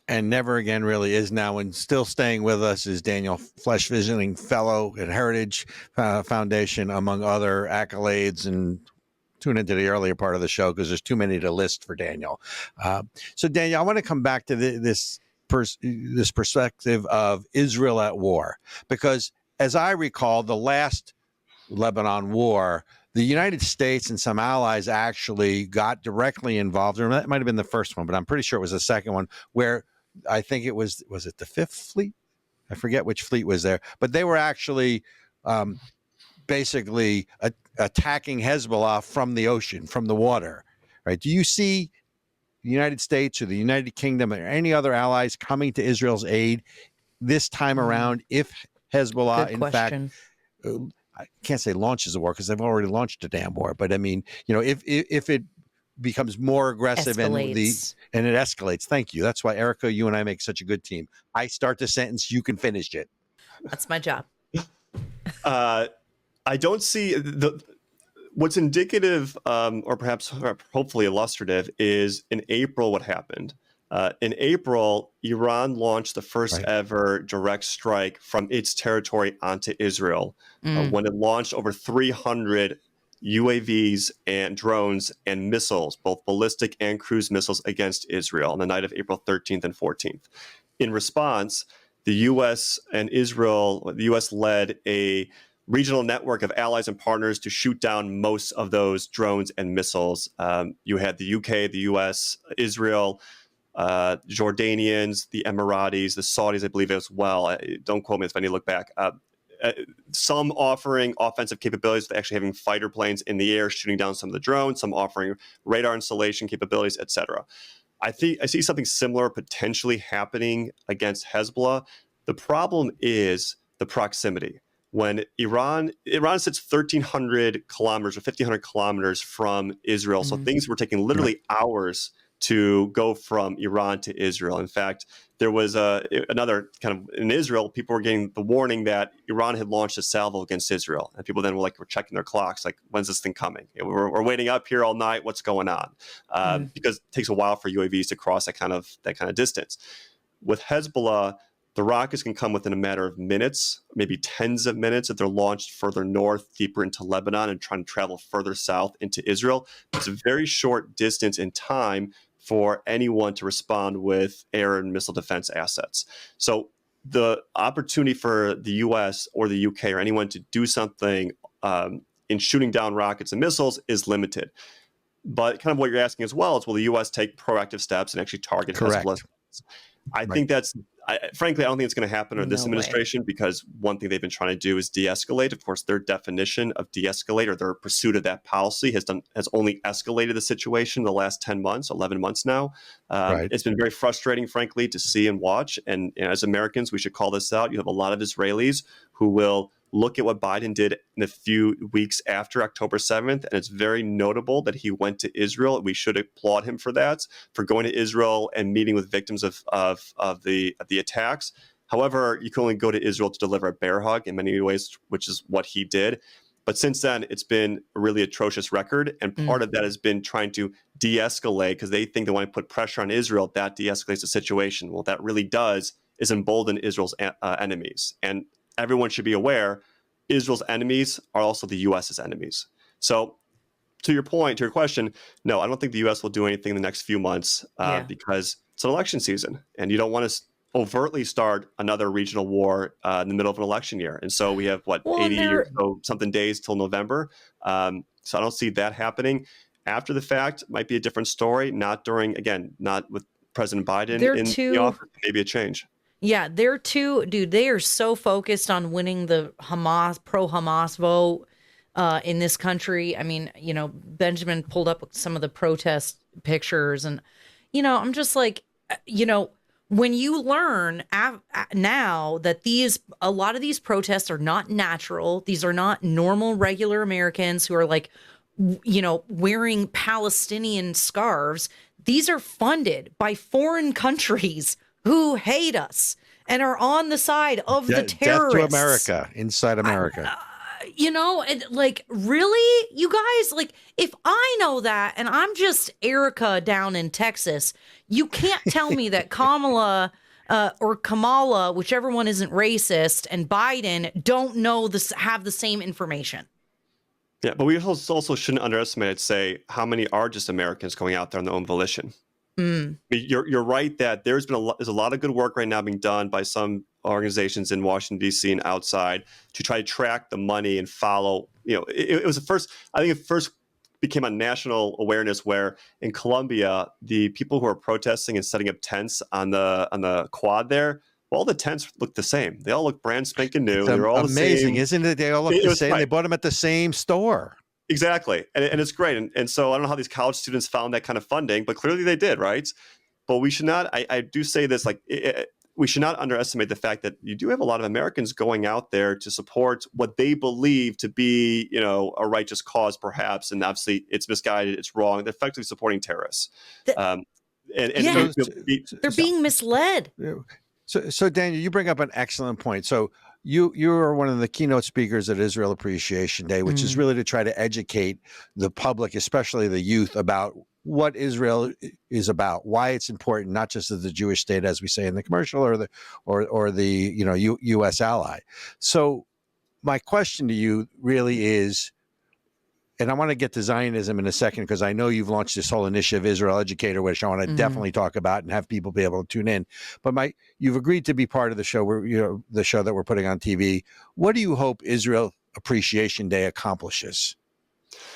And never again really is now. And still staying with us is Daniel Flesch, visiting fellow at Heritage Foundation, among other accolades. And tune into the earlier part of the show because there's too many to list for Daniel. So Daniel, I want to come back to this perspective of Israel at war, because as I recall, the last Lebanon war, the United States and some allies actually got directly involved, or that might have been the first one, but I'm pretty sure it was the second one, where I think it was it the Fifth Fleet? I forget which fleet was there, but they were actually basically attacking Hezbollah from the ocean, from the water, right? Do you see the United States or the United Kingdom or any other allies coming to Israel's aid this time around if Hezbollah, in fact, I can't say launches a war because they've already launched a damn war, but I mean, if it becomes more aggressive and it escalates. Thank you. That's why, Ericka, you and I make such a good team. I start the sentence, you can finish it. That's my job. I don't see what's indicative, or perhaps hopefully illustrative, is in April what happened. In April, Iran launched the first ever direct strike from its territory onto Israel when it launched over 300 UAVs and drones and missiles, both ballistic and cruise missiles, against Israel on the night of April 13th and 14th. In response, the U.S. and Israel, the U.S. led a regional network of allies and partners to shoot down most of those drones and missiles. You had the UK, the US, Israel, Jordanians, the Emiratis, the Saudis, I believe, as well. Don't quote me if I need to look back. Some offering offensive capabilities, actually having fighter planes in the air shooting down some of the drones, some offering radar installation capabilities, etc. I see something similar potentially happening against Hezbollah. The problem is the proximity. When Iran sits 1,300 kilometers or 1,500 kilometers from Israel, so things were taking literally hours to go from Iran to Israel. In fact, there was another kind of, in Israel, people were getting the warning that Iran had launched a salvo against Israel. And people then were checking their clocks, like, when's this thing coming? We're waiting up here all night. What's going on? Because it takes a while for UAVs to cross that kind of distance. With Hezbollah, the rockets can come within a matter of minutes, maybe tens of minutes if they're launched further north, deeper into Lebanon, and trying to travel further south into Israel. It's a very short distance in time for anyone to respond with air and missile defense assets. So the opportunity for the U.S. or the UK or anyone to do something in shooting down rockets and missiles is limited. But kind of what you're asking as well is, will the U.S. take proactive steps and actually target Hezbollah? I think that's, frankly, I don't think it's going to happen under this administration, because one thing they've been trying to do is de-escalate. Of course, their definition of de-escalate, or their pursuit of that policy, has only escalated the situation in the last 10 months, 11 months now. It's been very frustrating, frankly, to see and watch. And as Americans, we should call this out. You have a lot of Israelis who will look at what Biden did in a few weeks after October 7th, and it's very notable that he went to Israel. We should applaud him for that, for going to Israel and meeting with victims of the attacks. However, you can only go to Israel to deliver a bear hug in many ways, which is what he did. But since then, it's been a really atrocious record, and part of that has been trying to de-escalate, because they think they want to put pressure on Israel. That de-escalates the situation. Well, that really does is embolden Israel's enemies. And everyone should be aware, Israel's enemies are also the U.S.'s enemies. So to your point, to your question, no, I don't think the U.S. will do anything in the next few months because it's an election season, and you don't want to overtly start another regional war in the middle of an election year. And so we have, 80 or so something days till November. So I don't see that happening. After the fact, might be a different story. Not with President Biden in the office, maybe a change. Yeah, they are so focused on winning the pro-Hamas vote in this country. I mean, Benjamin pulled up some of the protest pictures, and, I'm just like, when you learn now that a lot of these protests are not natural, these are not normal, regular Americans who are wearing Palestinian scarves. These are funded by foreign countries who hate us and are on the side of the terrorists. Death to America, inside America. Like, really, you guys, like, if I know that and I'm just Erica down in Texas, you can't tell me that Kamala or Kamala, whichever one isn't racist, and Biden don't know this, have the same information. Yeah, but we also shouldn't underestimate, say, how many are just Americans going out there on their own volition. You're right that there's a lot of good work right now being done by some organizations in Washington D.C. and outside to try to track the money and follow. It was the first. I think it first became a national awareness where in Colombia, the people who are protesting and setting up tents on the quad there, all the tents look the same. They all look brand spanking new. They're all amazing, the same. isn't it? They all look the same. Right. They bought them at the same store. Exactly. And it's great. And so I don't know how these college students found that kind of funding, but clearly they did, right? But we should not, I do say this, like, we should not underestimate the fact that you do have a lot of Americans going out there to support what they believe to be, a righteous cause, perhaps. And obviously it's misguided, it's wrong. They're effectively supporting terrorists. They're being misled. So Daniel, you bring up an excellent point. So you are one of the keynote speakers at Israel Appreciation Day, which is really to try to educate the public, especially the youth, about what Israel is about, why it's important, not just as the Jewish state, as we say in the commercial, or the U.S. ally. So my question to you really is, and I want to get to Zionism in a second, because I know you've launched this whole initiative, Israel Educator, which I want to definitely talk about and have people be able to tune in. But you've agreed to be part of the show, the show that we're putting on TV. What do you hope Israel Appreciation Day accomplishes?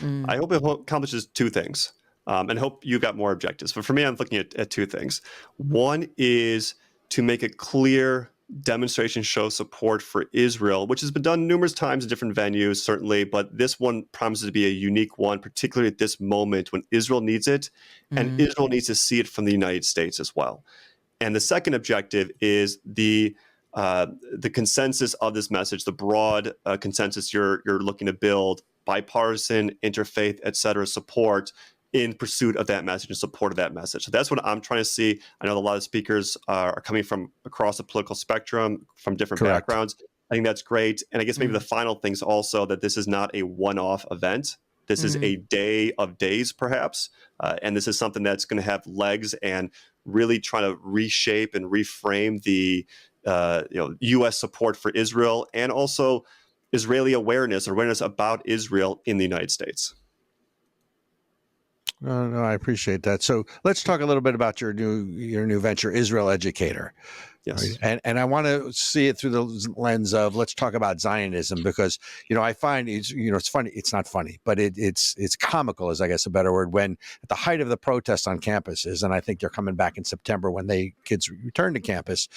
I hope it accomplishes two things, and hope you got more objectives. But for me, I'm looking at two things. One is to make a clear demonstration show support for Israel, which has been done numerous times in different venues, certainly, but this one promises to be a unique one, particularly at this moment when Israel needs it, and Israel needs to see it from the United States as well. And the second objective is the consensus of this message, the broad consensus you're looking to build, bipartisan, interfaith, et cetera, support in pursuit of that message and support of that message. So that's what I'm trying to see. I know a lot of speakers are coming from across the political spectrum, from different backgrounds. I think that's great. And I guess maybe the final thing's also that this is not a one-off event. This is a day of days, perhaps. And this is something that's going to have legs and really try to reshape and reframe the U.S. support for Israel, and also Israeli awareness about Israel in the United States. No, I appreciate that. So let's talk a little bit about your new venture, Israel Educator. Yes. Right? And I want to see it through the lens of, let's talk about Zionism, because, I find it's funny. It's not funny, but it's comical, is I guess a better word, when at the height of the protests on campuses, and I think they're coming back in September when kids return to campus,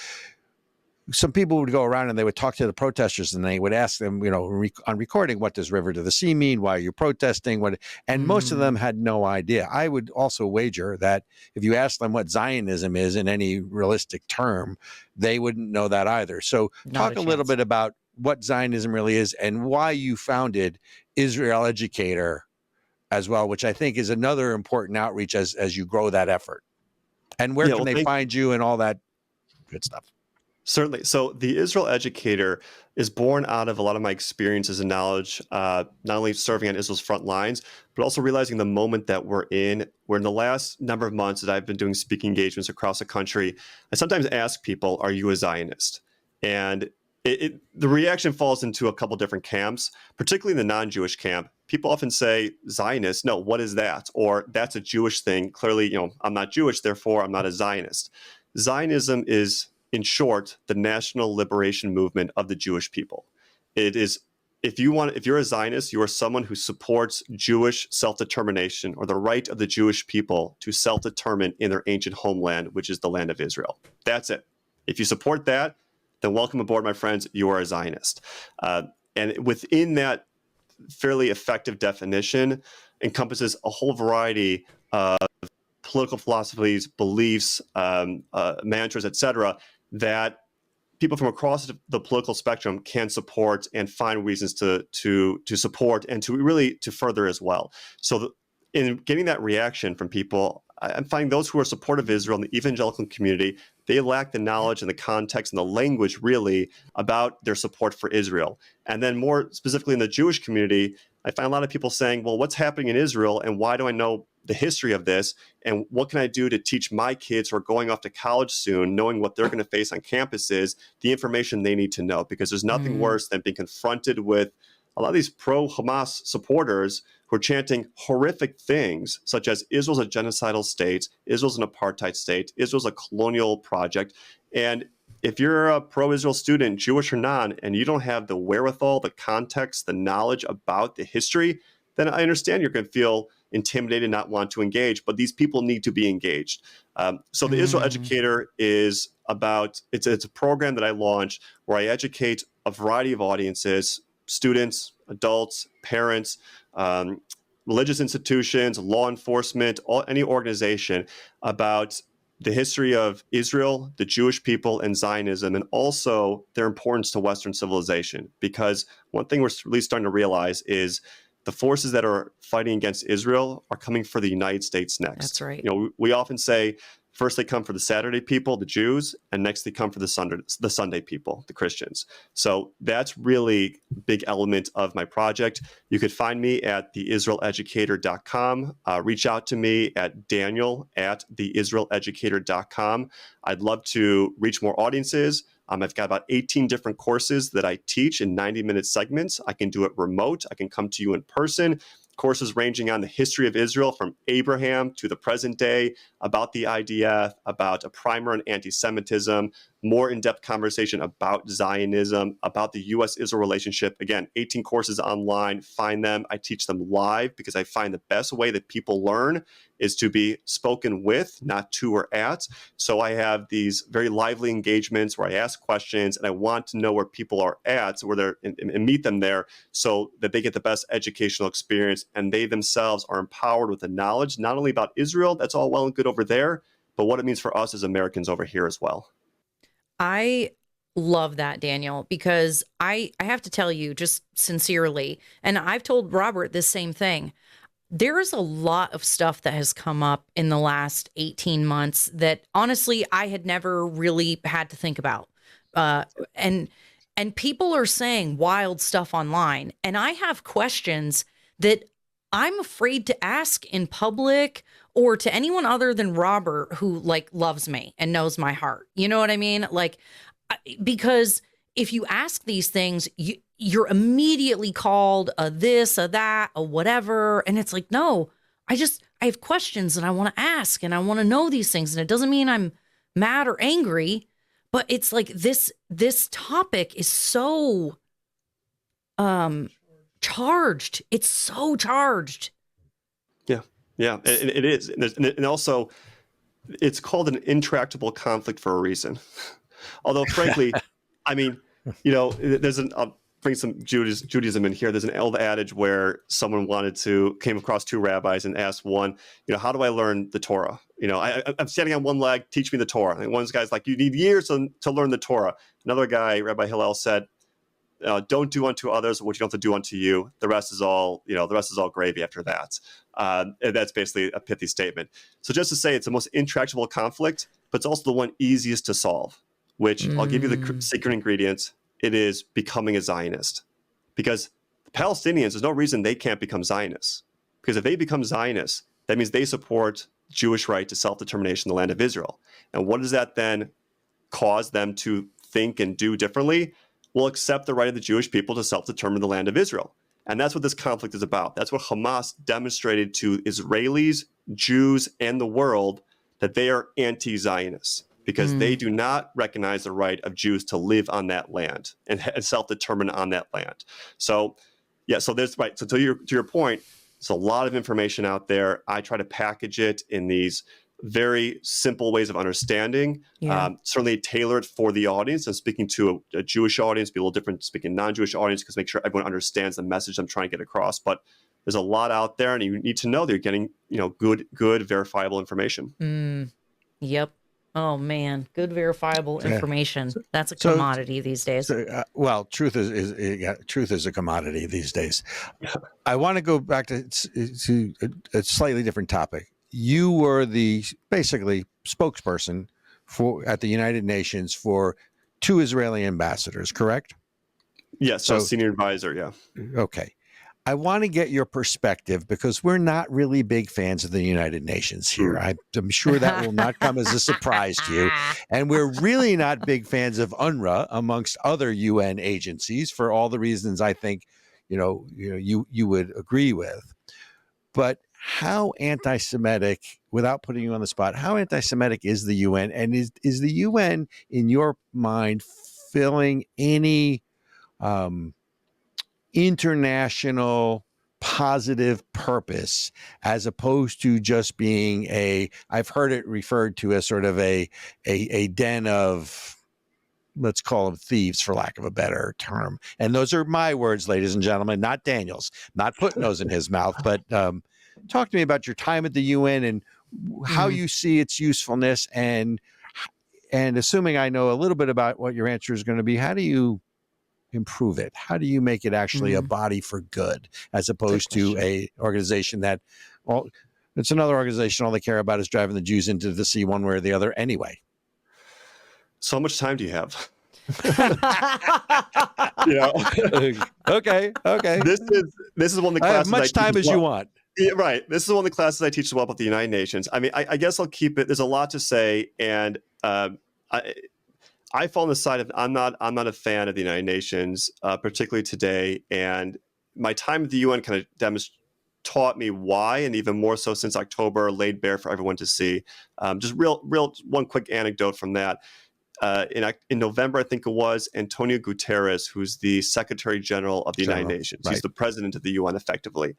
some people would go around and they would talk to the protesters and they would ask them, on recording, what does river to the sea mean? Why are you protesting? And most of them had no idea. I would also wager that if you ask them what Zionism is in any realistic term, they wouldn't know that either. So talk a little bit about what Zionism really is and why you founded Israel Educator as well, which I think is another important outreach as you grow that effort. And where can they find you and all that good stuff? Certainly. So the Israel Educator is born out of a lot of my experiences and knowledge, not only serving on Israel's front lines, but also realizing the moment that we're in. Where in the last number of months that I've been doing speaking engagements across the country, I sometimes ask people, are you a Zionist? And the reaction falls into a couple different camps, particularly in the non-Jewish camp. People often say, Zionist, no, what is that? Or that's a Jewish thing. Clearly, I'm not Jewish, therefore I'm not a Zionist. Zionism is, in short, the national liberation movement of the Jewish people. It is, if you're a Zionist, you are someone who supports Jewish self-determination, or the right of the Jewish people to self-determine in their ancient homeland, which is the land of Israel. That's it. If you support that, then welcome aboard, my friends. You are a Zionist. And within that fairly effective definition encompasses a whole variety of political philosophies, beliefs, mantras, et cetera, that people from across the political spectrum can support and find reasons to support and to further as well. So in getting that reaction from people, I'm finding those who are supportive of Israel in the evangelical community, they lack the knowledge and the context and the language really about their support for Israel. And then more specifically in the Jewish community, I find a lot of people saying, well, what's happening in Israel and why do I know the history of this? And what can I do to teach my kids who are going off to college soon, knowing what they're going to face on campuses, the information they need to know? Because there's nothing worse than being confronted with a lot of these pro-Hamas supporters who are chanting horrific things, such as Israel's a genocidal state, Israel's an apartheid state, Israel's a colonial project. And if you're a pro-Israel student, Jewish or non, and you don't have the wherewithal, the context, the knowledge about the history, then I understand you're going to feel intimidated, not want to engage, but these people need to be engaged. So the Israel Educator is about, it's a program that I launched where I educate a variety of audiences, students, adults, parents, religious institutions, law enforcement, any organization about the history of Israel, the Jewish people, and Zionism, and also their importance to Western civilization. Because one thing we're really starting to realize is the forces that are fighting against Israel are coming for the United States next. That's right. You know, we often say first they come for the Saturday people, the Jews, and next they come for the Sunday people, the Christians. So that's really a big element of my project. You could find me at theisraeleducator.com. Reach out to me at daniel@theisraeleducator.com. I'd love to reach more audiences. I've got about 18 different courses that I teach in 90-minute segments. I can do it remote. I can come to you in person. Courses ranging on the history of Israel from Abraham to the present day, about the IDF, about a primer on anti-Semitism, more in-depth conversation about Zionism, about the U.S.-Israel relationship. Again, 18 courses online. Find them. I teach them live because I find the best way that people learn is to be spoken with, not to or at. So I have these very lively engagements where I ask questions and I want to know where people are at, where they're and meet them there so that they get the best educational experience and they themselves are empowered with the knowledge, not only about Israel, that's all well and good over there, but what it means for us as Americans over here as well. I love that, Daniel, because I have to tell you just sincerely, and I've told Robert this same thing. There is a lot of stuff that has come up in the last 18 months that honestly I had never really had to think about. And people are saying wild stuff online. And I have questions that I'm afraid to ask in public or to anyone other than Robert, who like loves me and knows my heart. You know what I mean? Like, because if you ask these things, you're immediately called a this, a that, a whatever. And it's like, no, I have questions and I want to ask and I want to know these things. And it doesn't mean I'm mad or angry, but it's like this topic is so charged. It's so charged. Yeah, it is. And also, it's called an intractable conflict for a reason. Although, frankly, I mean, you know, there's I'll bring some Judaism in here. There's an old adage where someone came across two rabbis and asked one, you know, how do I learn the Torah? You know, I'm standing on one leg, teach me the Torah. And one guy's like, you need years to learn the Torah. Another guy, Rabbi Hillel, said, don't do unto others what you don't have to do unto you. The rest is all gravy after that. And that's basically a pithy statement. So just to say it's the most intractable conflict, but it's also the one easiest to solve, which I'll give you the secret ingredients. It is becoming a Zionist. Because the Palestinians, there's no reason they can't become Zionists. Because if they become Zionists, that means they support Jewish right to self-determination in the land of Israel. And what does that then cause them to think and do differently? Will accept the right of the Jewish people to self-determine the land of Israel. And that's what this conflict is about. That's what Hamas demonstrated to Israelis, Jews, and the world, that they are anti-Zionists because they do not recognize the right of Jews to live on that land and self-determine on that land. So, yeah, so there's right. So to your point, there's a lot of information out there. I try to package it in these very simple ways of understanding, certainly tailored for the audience. I'm speaking to a Jewish audience, be a little different speaking non-Jewish audience, because make sure everyone understands the message I'm trying to get across. But there's a lot out there, and you need to know that you're getting, you know, good, verifiable information. Yep. Oh man, good verifiable information. That's a commodity these days. Well, truth is a commodity these days. I want to go back to a slightly different topic. You were the basically spokesperson at the United Nations for 2 Israeli ambassadors, correct? Yes, So, senior advisor. Yeah. okay. I want to get your perspective because we're not really big fans of the United Nations here. I'm sure that will not come as a surprise to you. And we're really not big fans of UNRWA amongst other UN agencies for all the reasons I think, you would agree with. But how anti-Semitic, without putting you on the spot, how anti-Semitic is the UN? And is the UN, in your mind, filling any international positive purpose as opposed to just being I've heard it referred to as sort of a den of, let's call them thieves for lack of a better term. And those are my words, ladies and gentlemen, not Daniel's, not putting those in his mouth. But talk to me about your time at the UN and how you see its usefulness. And assuming I know a little bit about what your answer is going to be, how do you improve it? How do you make it actually a body for good as opposed to a organization that, well, it's another organization, all they care about is driving the Jews into the sea one way or the other anyway? So how much time do you have? Okay. This is one of the classes. I have much time as you want. Yeah, right. This is one of the classes I teach as well about the United Nations. I mean, I guess I'll keep it. There's a lot to say, and I fall on the side of I'm not a fan of the United Nations, particularly today. And my time at the UN kind of taught me why, and even more so since October, laid bare for everyone to see. Just real one quick anecdote from that. In November, I think it was, Antonio Guterres, who's the Secretary General of the United Nations, he's the president of the UN effectively.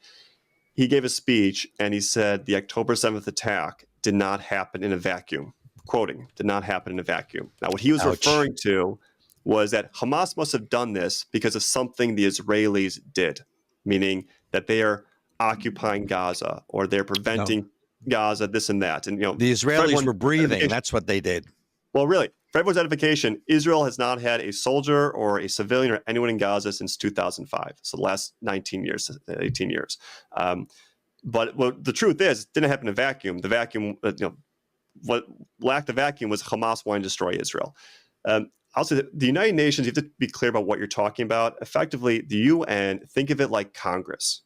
He gave a speech and he said the October 7th attack did not happen in a vacuum. Quoting, did not happen in a vacuum. Now, what he was referring to was that Hamas must have done this because of something the Israelis did, meaning that they are occupying Gaza or they're preventing Gaza, this and that. And the Israelis were breathing. That's what they did. Well, really, for everyone's edification, Israel has not had a soldier or a civilian or anyone in Gaza since 2005. So the last 18 years. But the truth is, it didn't happen in a vacuum. The vacuum, what lacked the vacuum was Hamas wanting to destroy Israel. Also, the United Nations, you have to be clear about what you're talking about. Effectively, the UN, think of it like Congress,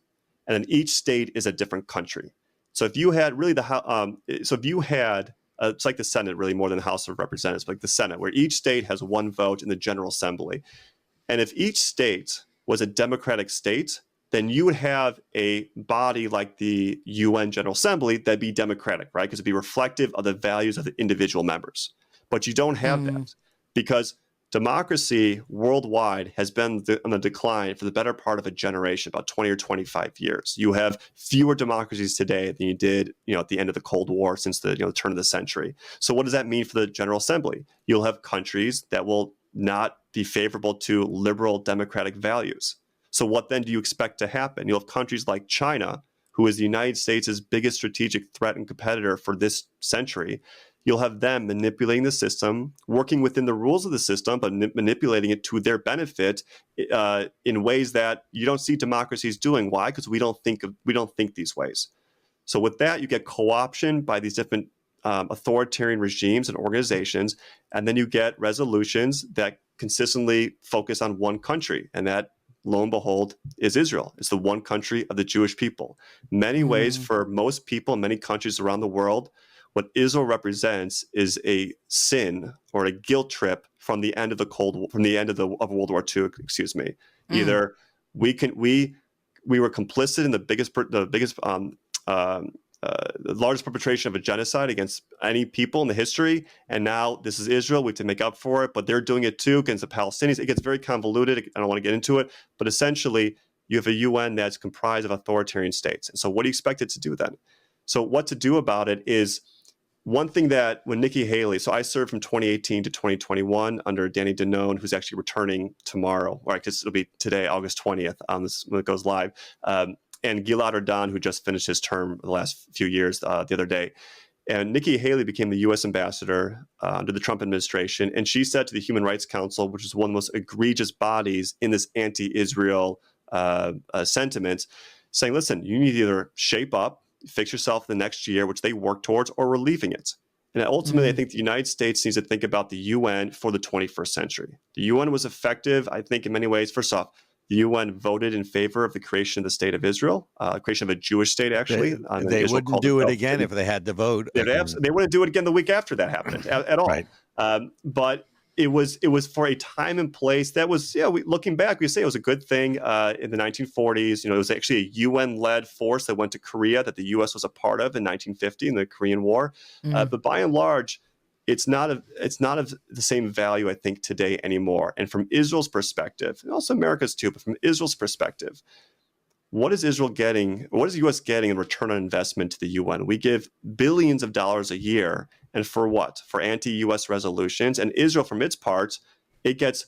and then each state is a different country. So if you had really it's like the Senate, really more than the House of Representatives, like the Senate, where each state has one vote in the General Assembly. And if each state was a democratic state, then you would have a body like the UN General Assembly that'd be democratic, right? Because it'd be reflective of the values of the individual members. But you don't have that because democracy worldwide has been on the decline for the better part of a generation, about 20 or 25 years. You have fewer democracies today than you did, at the end of the Cold War since the turn of the century. So what does that mean for the General Assembly? You'll have countries that will not be favorable to liberal democratic values. So what then do you expect to happen? You'll have countries like China, who is the United States' biggest strategic threat and competitor for this century. You'll have them manipulating the system, working within the rules of the system, but manipulating it to their benefit in ways that you don't see democracies doing. Why? Because we don't think these ways. So with that, you get co-option by these different authoritarian regimes and organizations, and then you get resolutions that consistently focus on one country, and that, lo and behold, is Israel. It's the one country of the Jewish people. Many ways for most people in many countries around the world, what Israel represents is a sin or a guilt trip from the end of of World War II. Excuse me. Either we were complicit in the largest perpetration of a genocide against any people in the history, and now this is Israel. We have to make up for it, but they're doing it too against the Palestinians. It gets very convoluted. I don't want to get into it, but essentially, you have a UN that's comprised of authoritarian states. And so, what do you expect it to do then? So, what to do about it is. One thing that when Nikki Haley, so I served from 2018 to 2021 under Danny Danone, who's actually returning tomorrow, or I guess it'll be today, August 20th, when it goes live, and Gilad Erdan, who just finished his term the last few years the other day. And Nikki Haley became the U.S. ambassador under the Trump administration, and she said to the Human Rights Council, which is one of the most egregious bodies in this anti-Israel sentiment, saying, listen, you need to either shape up, fix yourself the next year, which they work towards, or we're leaving it. And ultimately, I think the United States needs to think about the UN for the 21st century. The UN was effective, I think, in many ways. First off, the UN voted in favor of the creation of the state of Israel, creation of a Jewish state, actually. They wouldn't do it again if they had to vote. They wouldn't do it again the week after that happened at all. Right. But it was for a time and place that was, looking back, we say it was a good thing in the 1940s. It was actually a UN-led force that went to Korea that the U.S. was a part of in 1950 in the Korean War. But by and large, it's not of the same value, I think, today anymore. And from Israel's perspective, and also America's too, but from Israel's perspective, what is Israel getting? What is the U.S. getting in return on investment to the UN? We give billions of dollars a year. And for what? For anti-U.S. resolutions. And Israel, from its part, it gets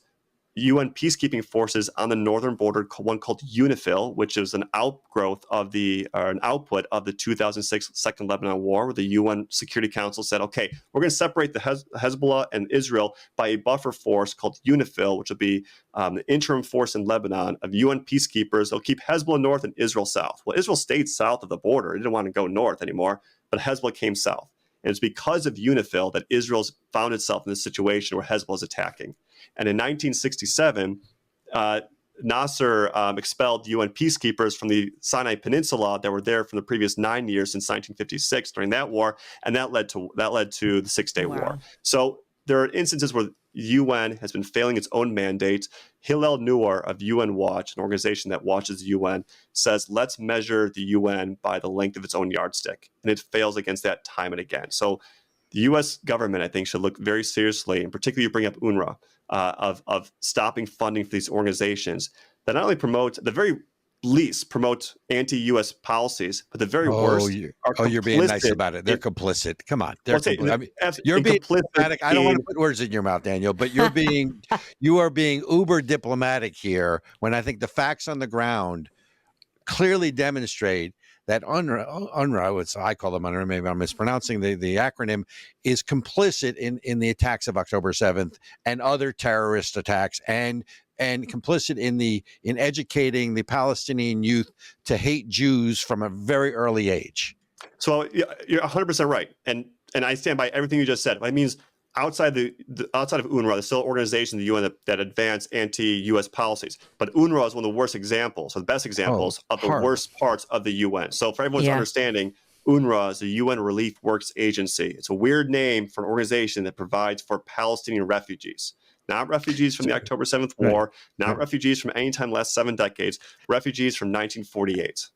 UN peacekeeping forces on the northern border, one called UNIFIL, which is an outgrowth of an output of the 2006 Second Lebanon War, where the UN Security Council said, okay, we're going to separate the Hezbollah and Israel by a buffer force called UNIFIL, which will be the interim force in Lebanon of UN peacekeepers. They'll keep Hezbollah north and Israel south. Well, Israel stayed south of the border. It didn't want to go north anymore, but Hezbollah came south. And it's because of UNIFIL that Israel's found itself in this situation where Hezbollah is attacking. And in 1967, Nasser expelled UN peacekeepers from the Sinai Peninsula that were there from the previous 9 years since 1956 during that war, and that led to the Six-Day War. So there are instances where the UN has been failing its own mandate. Hillel Neuer of UN Watch, an organization that watches the UN, says, let's measure the UN by the length of its own yardstick. And it fails against that time and again. So the U.S. government, I think, should look very seriously, and particularly you bring up UNRWA, of stopping funding for these organizations that not only promote, at the very least, promote anti-U.S. policies, but the very worst are you're being nice about it. They're complicit. Come on. You're being diplomatic. I don't want to put words in your mouth, Daniel, but you are being uber diplomatic here when I think the facts on the ground clearly demonstrate that UNRWA, which I call them UNRWA, maybe I'm mispronouncing the acronym, is complicit in the attacks of October 7th and other terrorist attacks, and complicit in educating the Palestinian youth to hate Jews from a very early age. So you're 100% right, and I stand by everything you just said. It means outside of UNRWA, there's still organizations in the UN that advance anti-U.S. policies. But UNRWA is one of the worst examples, or the best examples of the worst parts of the UN. So for everyone's understanding, UNRWA is the UN Relief Works Agency. It's a weird name for an organization that provides for Palestinian refugees. Not refugees from the October 7th War, not refugees from any time last 7 decades, refugees from 1948.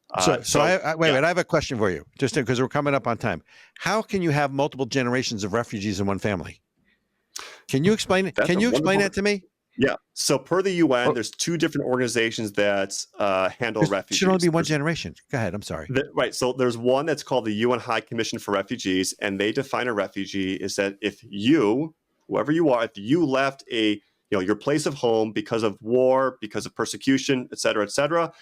Wait, I have a question for you, just because we're coming up on time. How can you have multiple generations of refugees in one family? Can you explain it? Can you explain that to me? Yeah. So per the UN, there's 2 different organizations that handle refugees. It should only be one generation. Go ahead. I'm sorry. Right. So there's one that's called the UN High Commission for Refugees, and they define a refugee is that if you, whoever you are, if you left your place of home because of war, because of persecution, et cetera,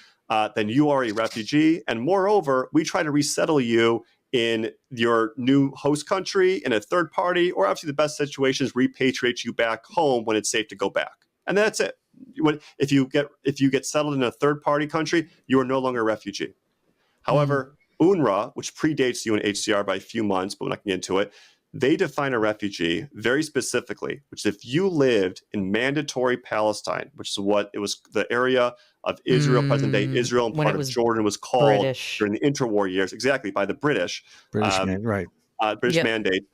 then you are a refugee. And moreover, we try to resettle you in your new host country, in a third party, or obviously the best situation is repatriate you back home when it's safe to go back. And that's it. If you get settled in a third party country, you are no longer a refugee. However, UNRWA, which predates UNHCR by a few months, but we're not going to get into it, they define a refugee very specifically, which if you lived in mandatory Palestine, which is what it was, the area of Israel, present-day Israel, and part of Jordan was called British during the interwar years, exactly, by the British mandate.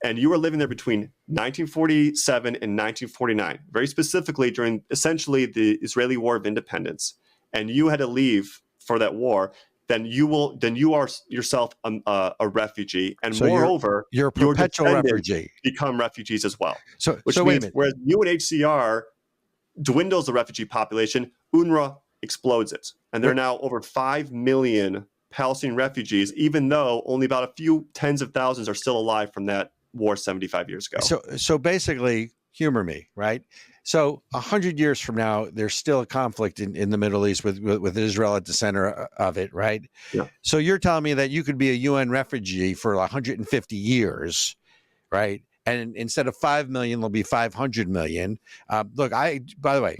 And you were living there between 1947 and 1949, very specifically during essentially the Israeli War of Independence, and you had to leave for that war, then you are yourself a refugee, and so moreover, you're a perpetual refugee. Become refugees as well. Wait a minute. Whereas UNHCR dwindles the refugee population, UNRWA explodes it, and there are now over 5 million Palestinian refugees, even though only about a few tens of thousands are still alive from that war 75 years ago. So basically, humor me, right? So 100 years from now, there's still a conflict in the Middle East with Israel at the center of it, right? Yeah. So you're telling me that you could be a UN refugee for 150 years, right? And instead of 5 million, there'll be 500 million. Look, by the way,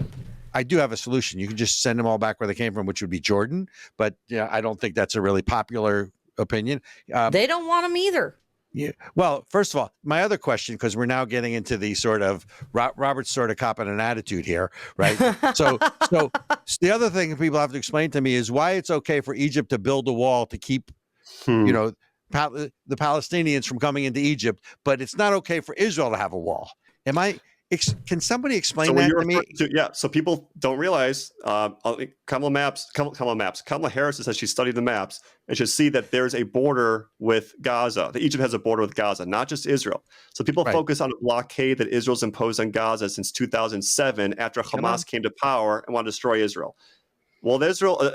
I do have a solution. You can just send them all back where they came from, which would be Jordan. But I don't think that's a really popular opinion. They don't want them either. Yeah. Well, first of all, my other question, because we're now getting into the sort of Robert's sort of copping an attitude here, right? So the other thing people have to explain to me is why it's okay for Egypt to build a wall to keep, you know, the Palestinians from coming into Egypt, but it's not okay for Israel to have a wall. Can somebody explain So what that you're to me? referring to, yeah. So people don't realize. Kamala Harris says she studied the maps and should see that there's a border with Gaza. That Egypt has a border with Gaza, not just Israel. So people Right. focus on a blockade that Israel's imposed on Gaza since 2007, after Hamas came to power and wanted to destroy Israel. Well,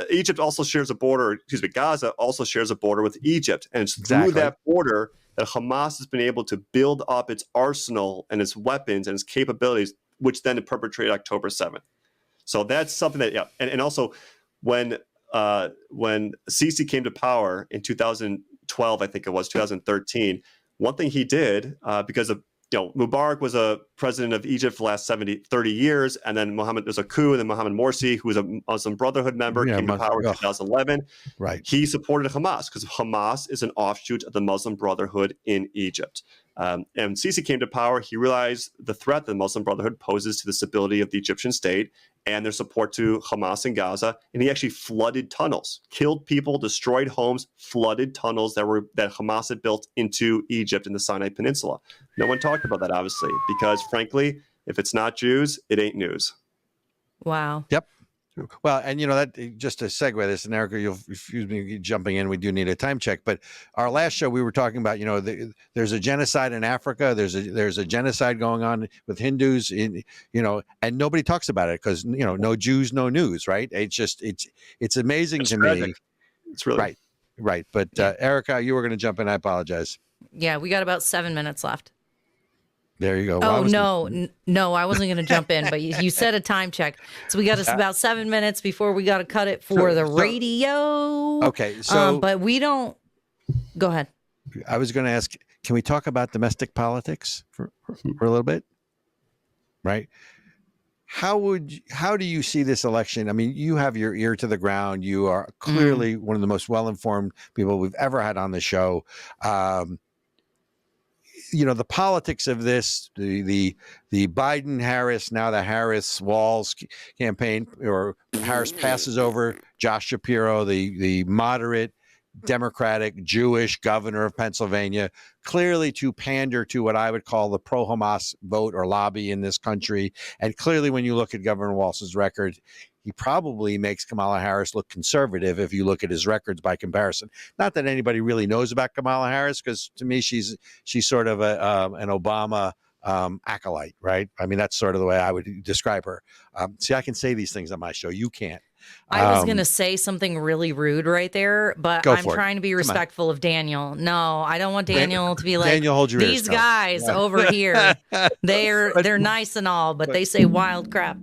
Egypt also shares a border. Gaza also shares a border with Egypt, and it's through that border that Hamas has been able to build up its arsenal and its weapons and its capabilities, which then perpetrated October 7th. So that's something that, yeah. And also when Sisi came to power in 2012, I think it was 2013, one thing he did, because of, Mubarak was a president of Egypt for the last 30 years. And then there's a coup, and then Mohammed Morsi, who was a Muslim Brotherhood member, came to power in 2011. Right. He supported Hamas because Hamas is an offshoot of the Muslim Brotherhood in Egypt. And Sisi came to power. He realized the threat that the Muslim Brotherhood poses to the stability of the Egyptian state and their support to Hamas in Gaza. And he actually flooded tunnels, killed people, destroyed homes, flooded tunnels that Hamas had built into Egypt in the Sinai Peninsula. No one talked about that, obviously, because frankly, if it's not Jews, it ain't news. Wow. Yep. Well, and that, just to segue this, and Ericka, you'll excuse me jumping in. We do need a time check, but our last show we were talking about, there's a genocide in Africa. There's a genocide going on with Hindus, and nobody talks about it because no Jews, no news, right? It's amazing to tragic. me. It's really right. But Ericka, you were going to jump in. I apologize. Yeah, we got about 7 minutes left. There you go. Well, no, I wasn't going to jump in, but you said a time check. So we got about 7 minutes before we got to cut it for the radio. Okay. So, but we don't. Go ahead. I was going to ask, can we talk about domestic politics for a little bit? Right. How do you see this election? I mean, you have your ear to the ground. You are clearly one of the most well-informed people we've ever had on the show. The politics of this, the Biden-Harris, now the Harris-Walz campaign, or Harris passes over Josh Shapiro, the moderate Democratic Jewish governor of Pennsylvania, clearly to pander to what I would call the pro-Hamas vote or lobby in this country. And clearly, when you look at Governor Walz's record, he probably makes Kamala Harris look conservative if you look at his records by comparison. Not that anybody really knows about Kamala Harris, because to me, she's sort of an Obama acolyte, right? I mean, that's sort of the way I would describe her. See, I can say these things on my show. You can't. I was going to say something really rude right there, but I'm trying to be respectful of Daniel. No, I don't want Daniel to be like, Daniel, hold your these guys over here, they're nice and all, but they say wild crap.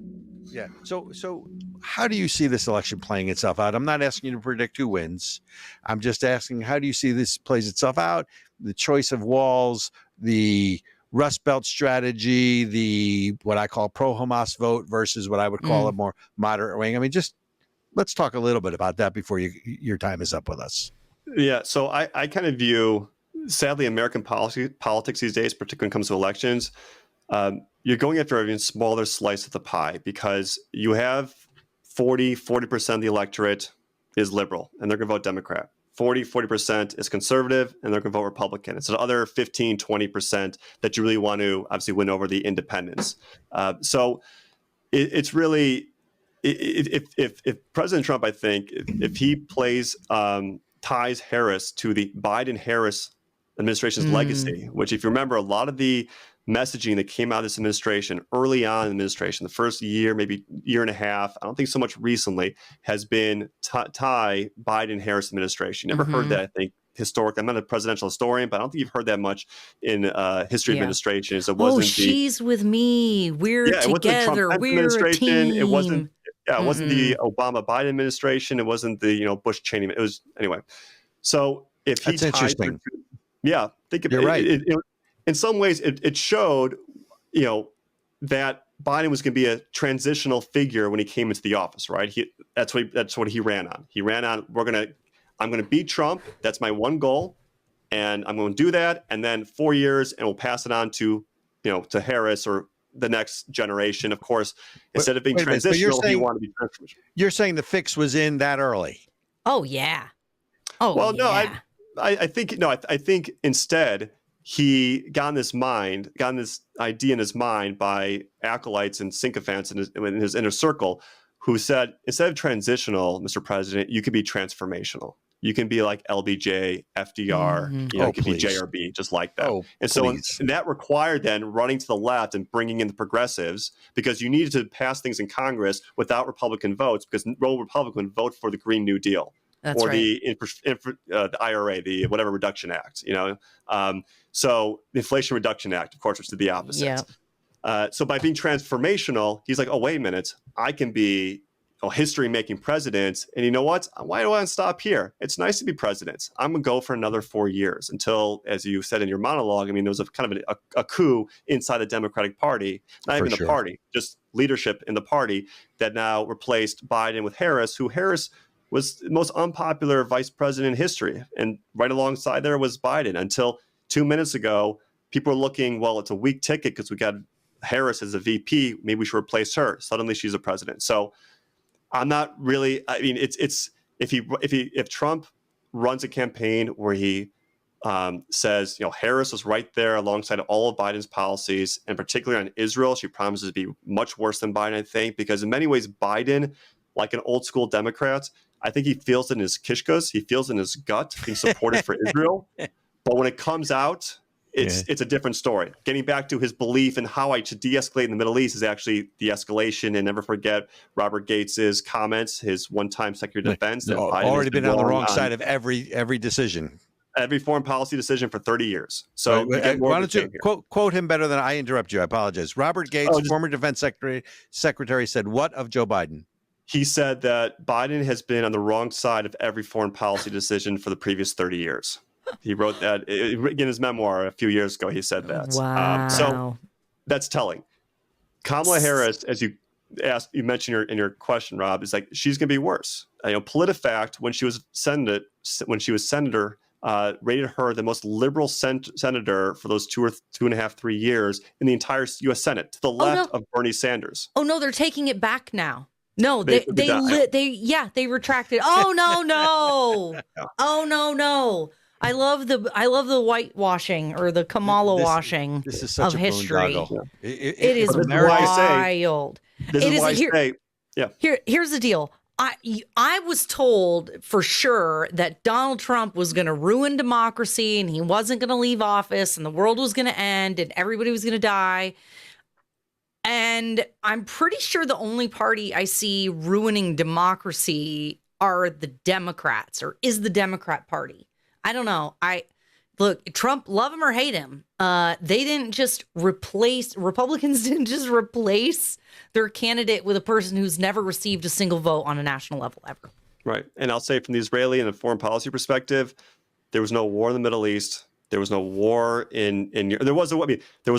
Yeah. So how do you see this election playing itself out? I'm not asking you to predict who wins. I'm just asking, how do you see this plays itself out? The choice of Walz, the Rust Belt strategy, the what I call pro-Hamas vote versus what I would call a more moderate wing. I mean, just let's talk a little bit about that before your time is up with us. Yeah. So I kind of view, sadly, American politics these days, particularly when it comes to elections, you're going after an even smaller slice of the pie, because you have 40% of the electorate is liberal and they're going to vote Democrat. 40% is conservative and they're going to vote Republican. It's the other 15-20% that you really want to obviously win over the independents. So it's really, if President Trump, I think, if he ties Harris to the Biden-Harris administration's legacy, which, if you remember, a lot of the messaging that came out of this administration early on in the administration, the first year, maybe year and a half, I don't think so much recently, has been tie Biden-Harris administration. You never heard that, I think, historically. I'm not a presidential historian, but I don't think you've heard that much in history of administrations. It wasn't she's with me. We're together. We're a team. It wasn't. Yeah, it wasn't the Obama-Biden administration. It wasn't the Bush-Cheney. It was anyway. So if he That's interesting. Think You're right. In some ways, it showed, that Biden was going to be a transitional figure when he came into the office, right? That's what he ran on. He ran on, I'm going to beat Trump. That's my one goal. and I'm going to do that, and then 4 years, and we'll pass it on to, to Harris or the next generation. Of course, instead of being wait a minute, so transitional, he wanted to be transformational. You're saying the fix was in that early? Oh yeah. Oh well, yeah. no, I think no, I think instead he got this idea in his mind by acolytes and sycophants in his inner circle, who said, instead of transitional, Mr. President, you could be transformational. You can be like LBJ, FDR, you could be JRB, just like that. And so and that required then running to the left and bringing in the progressives, because you needed to pass things in Congress without Republican votes, because no Republican would vote for the Green New Deal. That's right. The IRA, the whatever Reduction Act, so the Inflation Reduction Act, of course, which did the opposite. Yeah. So by being transformational, he's like, oh, wait a minute, I can be a history-making president. And you know what? Why do I want to stop here? It's nice to be president. I'm going to go for another 4 years until, as you said in your monologue, I mean, there was a kind of a coup inside the Democratic Party, not even the party, just leadership in the party, that now replaced Biden with Harris, who Harris was the most unpopular vice president in history. And right alongside there was Biden, until 2 minutes ago, people were looking, well, it's a weak ticket because we got Harris as a VP. Maybe we should replace her. Suddenly she's a president. So I'm not really, I mean, it's if Trump runs a campaign where he says, Harris was right there alongside all of Biden's policies, and particularly on Israel, she promises to be much worse than Biden, I think, because in many ways, Biden, like an old school Democrat, I think he feels it in his kishkas, he feels it in his gut, being supported for Israel. But when it comes out, it's a different story. Getting back to his belief in how I should de-escalate in the Middle East is actually de-escalation. And never forget Robert Gates's comments, his one-time Secretary of Defense. That Biden already been on the wrong side of every decision. Every foreign policy decision for 30 years. So why don't you quote him better than I interrupt you? I apologize. Robert Gates, former defense secretary, said what of Joe Biden? He said that Biden has been on the wrong side of every foreign policy decision for the previous 30 years. He wrote that in his memoir a few years ago. He said that. Wow. So that's telling. Kamala Harris, as you mentioned in your question, Rob, is like, she's going to be worse. PolitiFact, when she was senator, rated her the most liberal senator for those 3 years in the entire U.S. Senate, to the left of Bernie Sanders. Oh no, they're taking it back now. No, they retracted. Oh no. Oh no. I love the whitewashing or the Kamala washing this is such of a history. It is wild. Here's the deal. I was told for sure that Donald Trump was going to ruin democracy and he wasn't going to leave office and the world was going to end and everybody was going to die. And I'm pretty sure the only party I see ruining democracy are the Democrats, or is the Democrat Party. I don't know. Look, Trump, love him or hate him. Republicans didn't just replace their candidate with a person who's never received a single vote on a national level ever. Right. And I'll say from the Israeli and the foreign policy perspective, there was no war in the Middle East. There was no war there was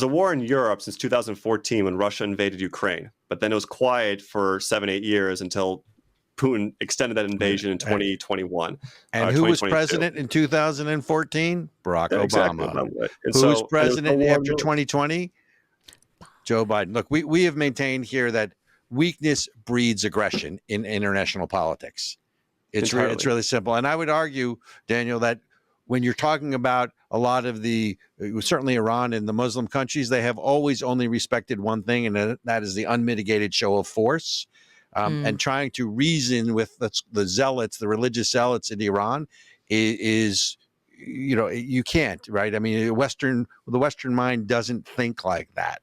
a war in Europe since 2014 when Russia invaded Ukraine, but then it was quiet for 7-8 years until Putin extended that invasion in 2021. And who was president in 2014? Barack Obama. Exactly. Who was president after 2020? Joe Biden. Look, we have maintained here that weakness breeds aggression in international politics. It's really simple. And I would argue, Daniel, that when you're talking about a lot of certainly Iran and the Muslim countries, they have always only respected one thing, and that is the unmitigated show of force. And trying to reason with the zealots, the religious zealots in Iran is you can't, right? I mean, the Western mind doesn't think like that.